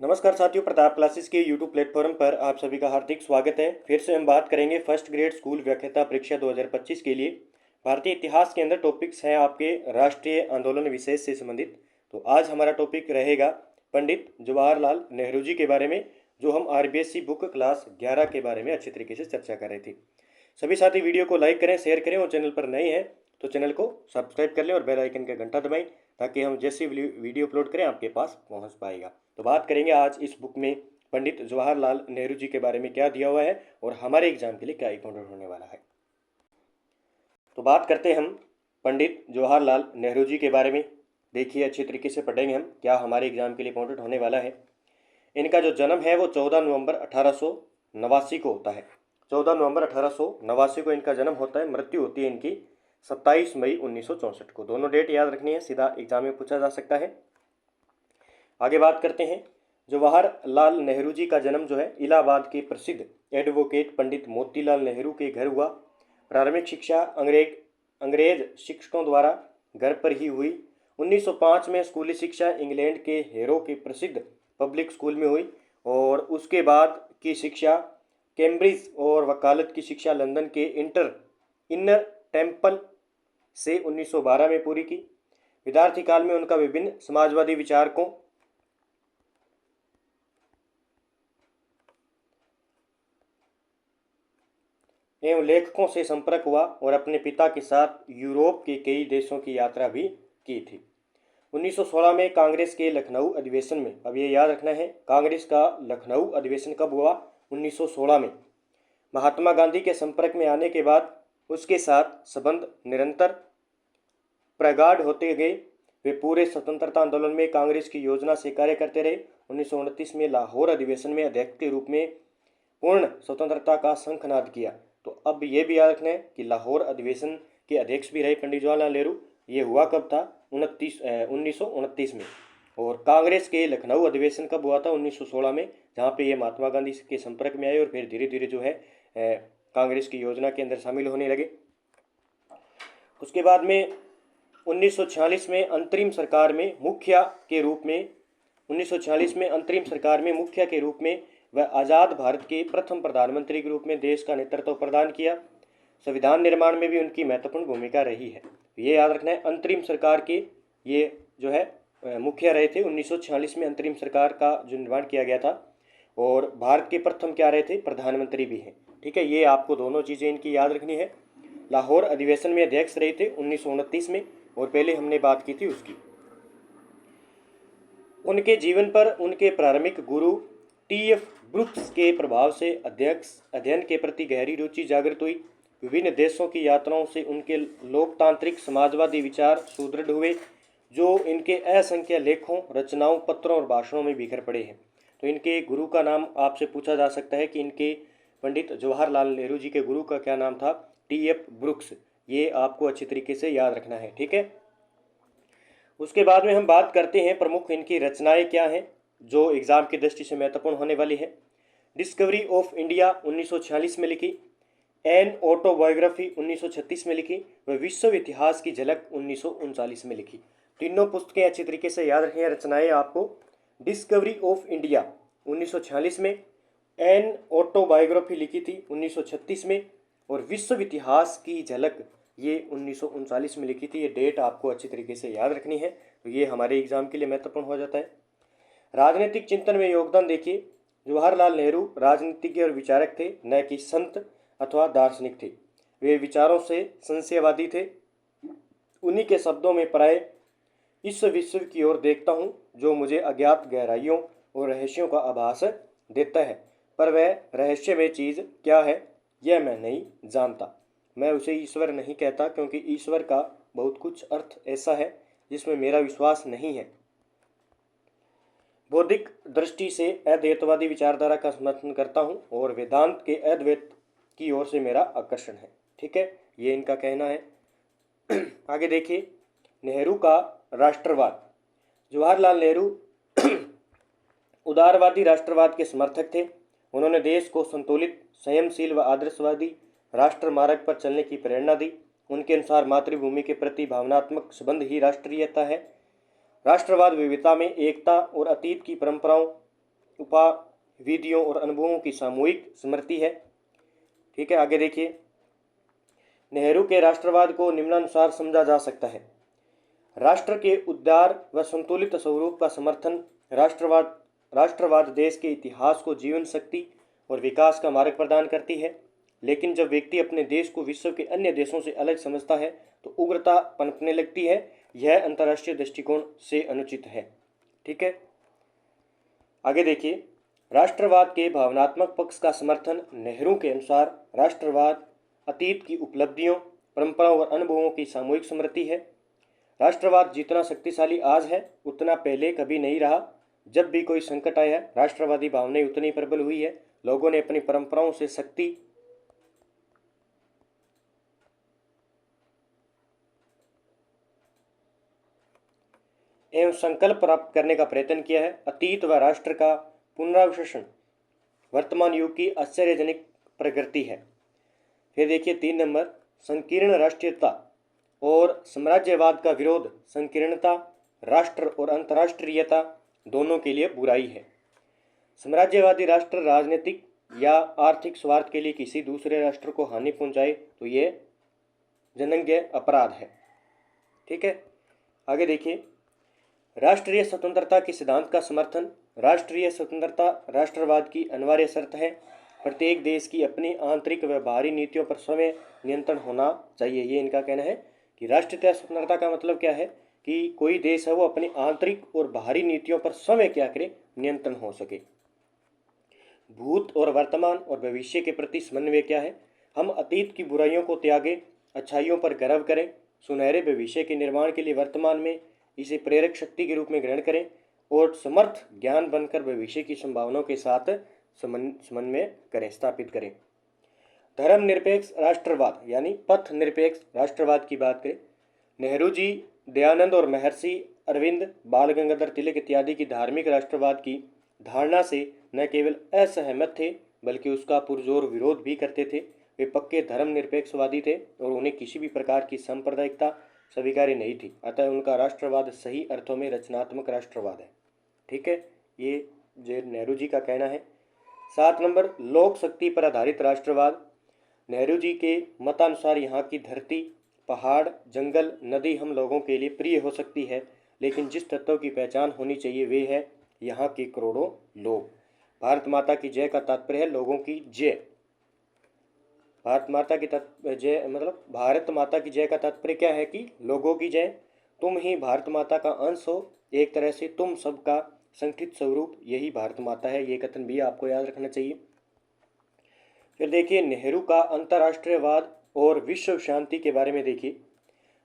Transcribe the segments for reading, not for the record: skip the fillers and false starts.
नमस्कार साथियों, प्रताप क्लासेस के यूट्यूब प्लेटफॉर्म पर आप सभी का हार्दिक स्वागत है। फिर से हम बात करेंगे फर्स्ट ग्रेड स्कूल व्याख्याता परीक्षा 2025 के लिए। भारतीय इतिहास के अंदर टॉपिक्स हैं आपके राष्ट्रीय आंदोलन विशेष से संबंधित। तो आज हमारा टॉपिक रहेगा पंडित जवाहरलाल नेहरू जी के बारे में, जो हम आरबीएसई बुक क्लास 11 के बारे में अच्छे तरीके से चर्चा कर रहे थे। सभी साथी वीडियो को लाइक करें, शेयर करें और चैनल पर नए हैं तो चैनल को सब्सक्राइब कर लें और बेल आइकन का घंटा दबाएं ताकि हम जैसे वीडियो अपलोड करें आपके पास पहुंच पाएगा। तो बात करेंगे आज इस बुक में पंडित जवाहरलाल नेहरू जी के बारे में क्या दिया हुआ है और हमारे एग्जाम के लिए क्या इंपॉर्टेंट होने वाला है। तो बात करते हैं हम पंडित जवाहरलाल नेहरू जी के बारे में। देखिए अच्छे तरीके से पढ़ेंगे हम क्या हमारे एग्जाम के लिए इंपॉर्टेंट होने वाला है। इनका जो जन्म है वो 14 नवंबर 1889 को होता है। 14 नवंबर 1889 को इनका जन्म होता है। मृत्यु होती है इनकी 27 मई 1964 को। दोनों डेट याद रखनी है, सीधा एग्जाम में पूछा जा सकता है। आगे बात करते हैं। जवाहरलाल नेहरू जी का जन्म जो है इलाहाबाद के प्रसिद्ध एडवोकेट पंडित मोतीलाल नेहरू के घर हुआ। प्रारंभिक शिक्षा अंग्रेज शिक्षकों द्वारा घर पर ही हुई। 1905 में स्कूली शिक्षा इंग्लैंड के हेरो के प्रसिद्ध पब्लिक स्कूल में हुई और उसके बाद की शिक्षा कैम्ब्रिज और वकालत की शिक्षा लंदन के इनर टेम्पल से 1912 में पूरी की। विद्यार्थी काल में उनका विभिन्न समाजवादी विचारकों एवं लेखकों से संपर्क हुआ और अपने पिता के साथ यूरोप के कई देशों की यात्रा भी की थी। 1916 में कांग्रेस के लखनऊ अधिवेशन में, अब ये याद रखना है, कांग्रेस का लखनऊ अधिवेशन कब हुआ? 1916 में। महात्मा गांधी के संपर्क में आने के बाद उसके साथ संबंध निरंतर प्रगाढ़ होते गए। वे पूरे स्वतंत्रता आंदोलन में कांग्रेस की योजना से कार्य करते रहे। 1929 में लाहौर अधिवेशन में अध्यक्ष के रूप में पूर्ण स्वतंत्रता का शंखनाद किया। तो अब ये भी याद रखना है कि लाहौर अधिवेशन के अध्यक्ष भी रहे पंडित जवाहरलाल नेहरू। ये हुआ कब था? 1929 में। और कांग्रेस के लखनऊ अधिवेशन कब हुआ था? 1916 में, जहाँ पे ये महात्मा गांधी के संपर्क में आए और फिर धीरे धीरे जो है कांग्रेस की योजना के अंदर शामिल होने लगे। उसके बाद में 1946 में अंतरिम सरकार में मुखिया के रूप में 1946 में अंतरिम सरकार में मुखिया के रूप में वह आज़ाद भारत के प्रथम प्रधानमंत्री के रूप में देश का नेतृत्व प्रदान किया। संविधान निर्माण में भी उनकी महत्वपूर्ण भूमिका रही है। ये याद रखना है, अंतरिम सरकार के ये जो है मुखिया रहे थे। 1946 में अंतरिम सरकार का जो निर्माण किया गया था और भारत के प्रथम क्या रहे थे? प्रधानमंत्री भी हैं। ठीक है, ये आपको दोनों चीज़ें इनकी याद रखनी है। लाहौर अधिवेशन में अध्यक्ष रहे थे 1929 में और पहले हमने बात की थी उसकी। उनके जीवन पर उनके प्रारंभिक गुरु टी.एफ. ब्रुक्स के प्रभाव से अध्ययन के प्रति गहरी रुचि जागृत हुई। विभिन्न देशों की यात्राओं से उनके लोकतांत्रिक समाजवादी विचार सुदृढ़ हुए, जो इनके असंख्य लेखों, रचनाओं, पत्रों और भाषणों में बिखर पड़े हैं। तो इनके गुरु का नाम आपसे पूछा जा सकता है कि इनके पंडित जवाहरलाल नेहरू जी के गुरु का क्या नाम था? टी.एफ. ब्रुक्स। ये आपको अच्छी तरीके से याद रखना है। ठीक है, उसके बाद में हम बात करते हैं प्रमुख इनकी रचनाएं क्या हैं जो एग्जाम की दृष्टि से महत्वपूर्ण होने वाली है। डिस्कवरी ऑफ इंडिया 1946 में लिखी, एन ऑटोबायोग्राफी 1936 में लिखी व विश्व इतिहास की झलक 1939 में लिखी। तीनों पुस्तकें अच्छी तरीके से याद रखें रचनाएं आपको। डिस्कवरी ऑफ इंडिया 1946 में, एन ऑटोबायोग्राफी लिखी थी 1936 में और विश्व इतिहास की झलक ये 1939 में लिखी थी। ये डेट आपको अच्छी तरीके से याद रखनी है, तो ये हमारे एग्जाम के लिए महत्वपूर्ण हो जाता है। राजनीतिक चिंतन में योगदान देखिए, जवाहरलाल नेहरू राजनीतिज्ञ और विचारक थे, न कि संत अथवा दार्शनिक थे। वे विचारों से संशयवादी थे। उन्हीं के शब्दों में प्राय इस विश्व की ओर देखता हूँ जो मुझे अज्ञात गहराइयों और रहस्यों का आभास देता है, पर वह रहस्यमय चीज़ क्या है यह मैं नहीं जानता। मैं उसे ईश्वर नहीं कहता क्योंकि ईश्वर का बहुत कुछ अर्थ ऐसा है जिसमें मेरा विश्वास नहीं है। बौद्धिक दृष्टि से अद्वैतवादी विचारधारा का समर्थन करता हूँ और वेदांत के अद्वैत की ओर से मेरा आकर्षण है। ठीक है, ये इनका कहना है। आगे देखिए, नेहरू का राष्ट्रवाद। जवाहरलाल नेहरू उदारवादी राष्ट्रवाद के समर्थक थे। उन्होंने देश को संतुलित, संयमशील व आदर्शवादी राष्ट्र मार्ग पर चलने की प्रेरणा दी। उनके अनुसार मातृभूमि के प्रति भावनात्मक संबंध ही राष्ट्रीयता है। राष्ट्रवाद विविधता में एकता और अतीत की परंपराओं उपाविधियों और अनुभवों की सामूहिक स्मृति है। ठीक है, आगे देखिए। नेहरू के राष्ट्रवाद को निम्नानुसार समझा जा सकता है। राष्ट्र के उदार व संतुलित स्वरूप का समर्थन। राष्ट्रवाद देश के इतिहास को जीवन शक्ति और विकास का मार्ग प्रदान करती है, लेकिन जब व्यक्ति अपने देश को विश्व के अन्य देशों से अलग समझता है तो उग्रता पनपने लगती है। यह अंतर्राष्ट्रीय दृष्टिकोण से अनुचित है। ठीक है, आगे देखिए। राष्ट्रवाद के भावनात्मक पक्ष का समर्थन। नेहरू के अनुसार राष्ट्रवाद अतीत की उपलब्धियों, परंपराओं और अनुभवों की सामूहिक स्मृति है। राष्ट्रवाद जितना शक्तिशाली आज है उतना पहले कभी नहीं रहा। जब भी कोई संकट आया है, राष्ट्रवादी भावनाएं उतनी प्रबल हुई है। लोगों ने अपनी परंपराओं से शक्ति एवं संकल्प प्राप्त करने का प्रयत्न किया है। अतीत व राष्ट्र का पुनराविश्लेषण वर्तमान युग की आश्चर्यजनक प्रगति है। फिर देखिए 3 नंबर, संकीर्ण राष्ट्रीयता और साम्राज्यवाद का विरोध। संकीर्णता राष्ट्र और अंतर्राष्ट्रीयता दोनों के लिए बुराई है। साम्राज्यवादी राष्ट्र राजनीतिक या आर्थिक स्वार्थ के लिए किसी दूसरे राष्ट्र को हानि पहुंचाए तो ये जघन्य अपराध है। ठीक है, आगे देखिए। राष्ट्रीय स्वतंत्रता के सिद्धांत का समर्थन। राष्ट्रीय स्वतंत्रता राष्ट्रवाद की अनिवार्य शर्त है। प्रत्येक देश की अपनी आंतरिक व बाहरी नीतियों पर स्वयं नियंत्रण होना चाहिए। ये इनका कहना है कि राष्ट्रीय स्वतंत्रता का मतलब क्या है कि कोई देश है वो अपनी आंतरिक और बाहरी नीतियों पर स्वयं क्या करे, नियंत्रण हो सके। भूत और वर्तमान और भविष्य के प्रति समन्वय क्या है। हम अतीत की बुराइयों को त्यागें, अच्छाइयों पर गर्व करें, सुनहरे भविष्य के निर्माण के लिए वर्तमान में इसे प्रेरक शक्ति के रूप में ग्रहण करें और समर्थ ज्ञान बनकर भविष्य की संभावनाओं के साथ समन्वय करें, स्थापित करें। धर्मनिरपेक्ष राष्ट्रवाद यानी पथ निरपेक्ष राष्ट्रवाद की बात करें। नेहरू जी, दयानंद और महर्षि अरविंद, बाल गंगाधर तिलक इत्यादि की धार्मिक राष्ट्रवाद की धारणा से न केवल असहमत थे बल्कि उसका पुरजोर विरोध भी करते थे। वे पक्के धर्मनिरपेक्षवादी थे और उन्हें किसी भी प्रकार की सांप्रदायिकता स्वीकार्य नहीं थी। अतः उनका राष्ट्रवाद सही अर्थों में रचनात्मक राष्ट्रवाद है। ठीक है, ये जो नेहरू जी का कहना है। 7 नंबर, लोक शक्ति पर आधारित राष्ट्रवाद। नेहरू जी के मतानुसार यहाँ की धरती, पहाड़, जंगल, नदी हम लोगों के लिए प्रिय हो सकती है, लेकिन जिस तत्व की पहचान होनी चाहिए वे है यहाँ के करोड़ों लोग। भारत माता की जय का तात्पर्य है लोगों की जय। भारत माता की जय मतलब भारत माता की जय का तात्पर्य क्या है कि लोगों की जय। तुम ही भारत माता का अंश हो, एक तरह से तुम सबका संगठित स्वरूप यही भारत माता है। ये कथन भी आपको याद रखना चाहिए। फिर देखिए नेहरू का अंतर्राष्ट्रीयवाद और विश्व शांति के बारे में देखिए।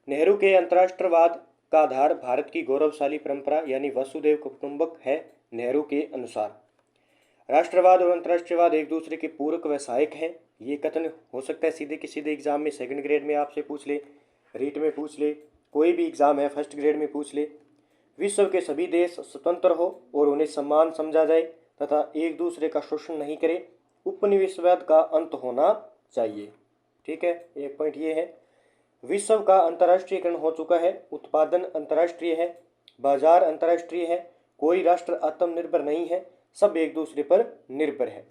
नेहरू के अंतर्राष्ट्रवाद का आधार भारत की गौरवशाली परंपरा यानी वसुधैव कुटुंबक है। नेहरू के अनुसार राष्ट्रवाद और अंतर्राष्ट्रीयवाद एक दूसरे के पूरक व सहायक हैं। ये कथन हो सकता है सीधे के सीधे एग्जाम में, सेकंड ग्रेड में आपसे पूछ ले, रीट में पूछ ले, कोई भी एग्जाम है फर्स्ट ग्रेड में पूछ ले। विश्व के सभी देश स्वतंत्र हो और उन्हें सम्मान समझा जाए तथा एक दूसरे का शोषण नहीं करे। उपनिवेशवाद का अंत होना चाहिए। ठीक है, एक पॉइंट ये है। विश्व का अंतर्राष्ट्रीयकरण हो चुका है, उत्पादन अंतर्राष्ट्रीय है, बाजार अंतर्राष्ट्रीय है, कोई राष्ट्र आत्मनिर्भर नहीं है, सब एक दूसरे पर निर्भर है।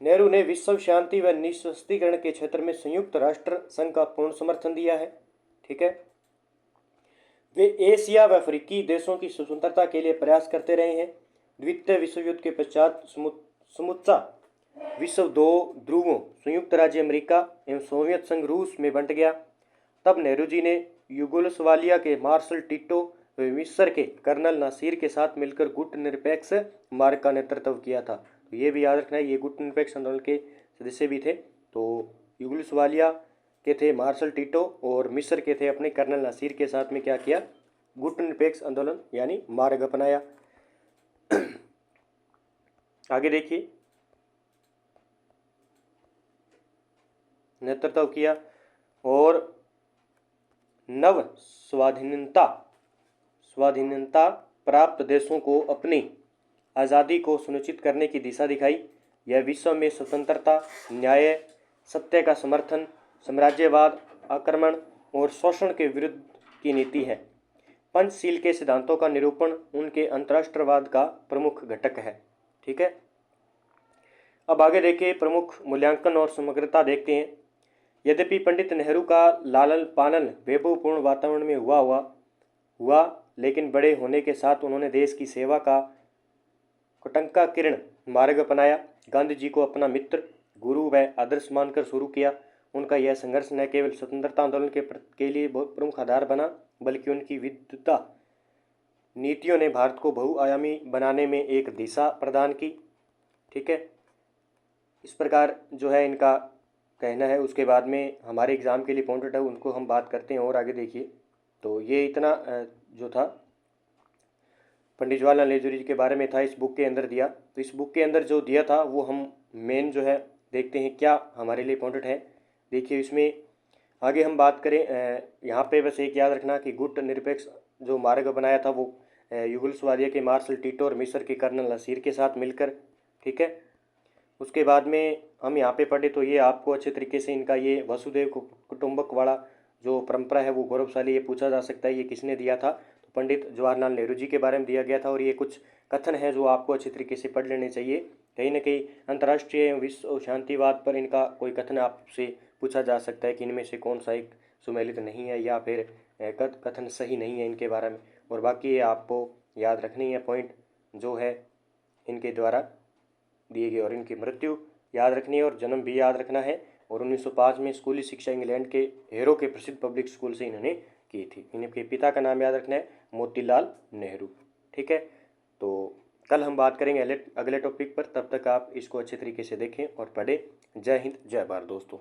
नेहरू ने विश्व शांति व निःशस्त्रीकरण के क्षेत्र में संयुक्त राष्ट्र संघ का पूर्ण समर्थन दिया है। ठीक है, वे एशिया व अफ्रीकी देशों की स्वतंत्रता के लिए प्रयास करते रहे हैं। द्वितीय विश्व युद्ध के पश्चात समुच्चा विश्व 2 ध्रुवों संयुक्त राज्य अमेरिका एवं सोवियत संघ रूस में बंट गया। तब नेहरू जी ने यूगोस्लाविया के मार्शल टिटो व मिस्र के कर्नल नासिर के साथ मिलकर गुट निरपेक्ष मार्ग का नेतृत्व किया था। तो ये भी याद रखना है, ये गुट निरपेक्ष आंदोलन के सदस्य भी थे। तो यूगोस्लाविया के थे मार्शल टिटो और मिस्र के थे अपने कर्नल नासिर के साथ में क्या किया, गुट निरपेक्ष आंदोलन यानी मार्ग अपनाया। आगे देखिए, नेतृत्व किया और नव स्वाधीनता प्राप्त देशों को अपनी आज़ादी को सुनिश्चित करने की दिशा दिखाई। यह विश्व में स्वतंत्रता, न्याय, सत्य का समर्थन, साम्राज्यवाद, आक्रमण और शोषण के विरुद्ध की नीति है। पंचशील के सिद्धांतों का निरूपण उनके अंतर्राष्ट्रवाद का प्रमुख घटक है। ठीक है। अब आगे देखिए, प्रमुख मूल्यांकन और समग्रता देखते हैं। यद्यपि पंडित नेहरू का लालन पालन वैभवपूर्ण वातावरण में हुआ, लेकिन बड़े होने के साथ उन्होंने देश की सेवा का कटंका किरण मार्ग अपनाया। गांधी जी को अपना मित्र, गुरु व आदर्श मानकर शुरू किया। उनका यह संघर्ष न केवल स्वतंत्रता आंदोलन के लिए बहुत प्रमुख आधार बना, बल्कि उनकी विद्वता नीतियों ने भारत को बहुआयामी बनाने में एक दिशा प्रदान की। ठीक है, इस प्रकार जो है इनका कहना है। उसके बाद में हमारे एग्ज़ाम के लिए पॉइंटेड है, उनको हम बात करते हैं। और आगे देखिए, तो ये इतना जो था पंडित जवाहरलाल नेहरू जी के बारे में था, इस बुक के अंदर दिया। तो इस बुक के अंदर जो दिया था वो हम मेन जो है देखते हैं क्या हमारे लिए इम्पोर्टेंट है। देखिए, इसमें आगे हम बात करें, यहाँ पे बस एक याद रखना कि गुट निरपेक्ष जो मार्ग बनाया था वो युगोस्लाविया के मार्शल टीटो और मिस्र के कर्नल नसीर के साथ मिलकर। ठीक है, उसके बाद में हम यहाँ पे पढ़े तो ये आपको अच्छे तरीके से इनका ये वसुदेव कुटुंबक वाला जो परंपरा है वो गौरवशाली, ये पूछा जा सकता है ये किसने दिया था। तो पंडित जवाहरलाल नेहरू जी के बारे में दिया गया था। और ये कुछ कथन हैं जो आपको अच्छे तरीके से पढ़ लेने चाहिए। कहीं ना कहीं अंतर्राष्ट्रीय विश्व शांतिवाद पर इनका कोई कथन आपसे पूछा जा सकता है कि इनमें से कौन सा एक सुमेलित नहीं है या फिर कथन सही नहीं है इनके बारे में। और बाकी ये आपको याद रखनी है पॉइंट जो है इनके द्वारा दिए गए, और इनकी मृत्यु याद रखनी है और जन्म भी याद रखना है। और 1905 में स्कूली शिक्षा इंग्लैंड के हेरो के प्रसिद्ध पब्लिक स्कूल से इन्होंने की थी। इनके पिता का नाम याद रखना है, मोतीलाल नेहरू। ठीक है, तो कल हम बात करेंगे अगले टॉपिक पर। तब तक आप इसको अच्छे तरीके से देखें और पढ़ें। जय हिंद, जय भारत दोस्तों।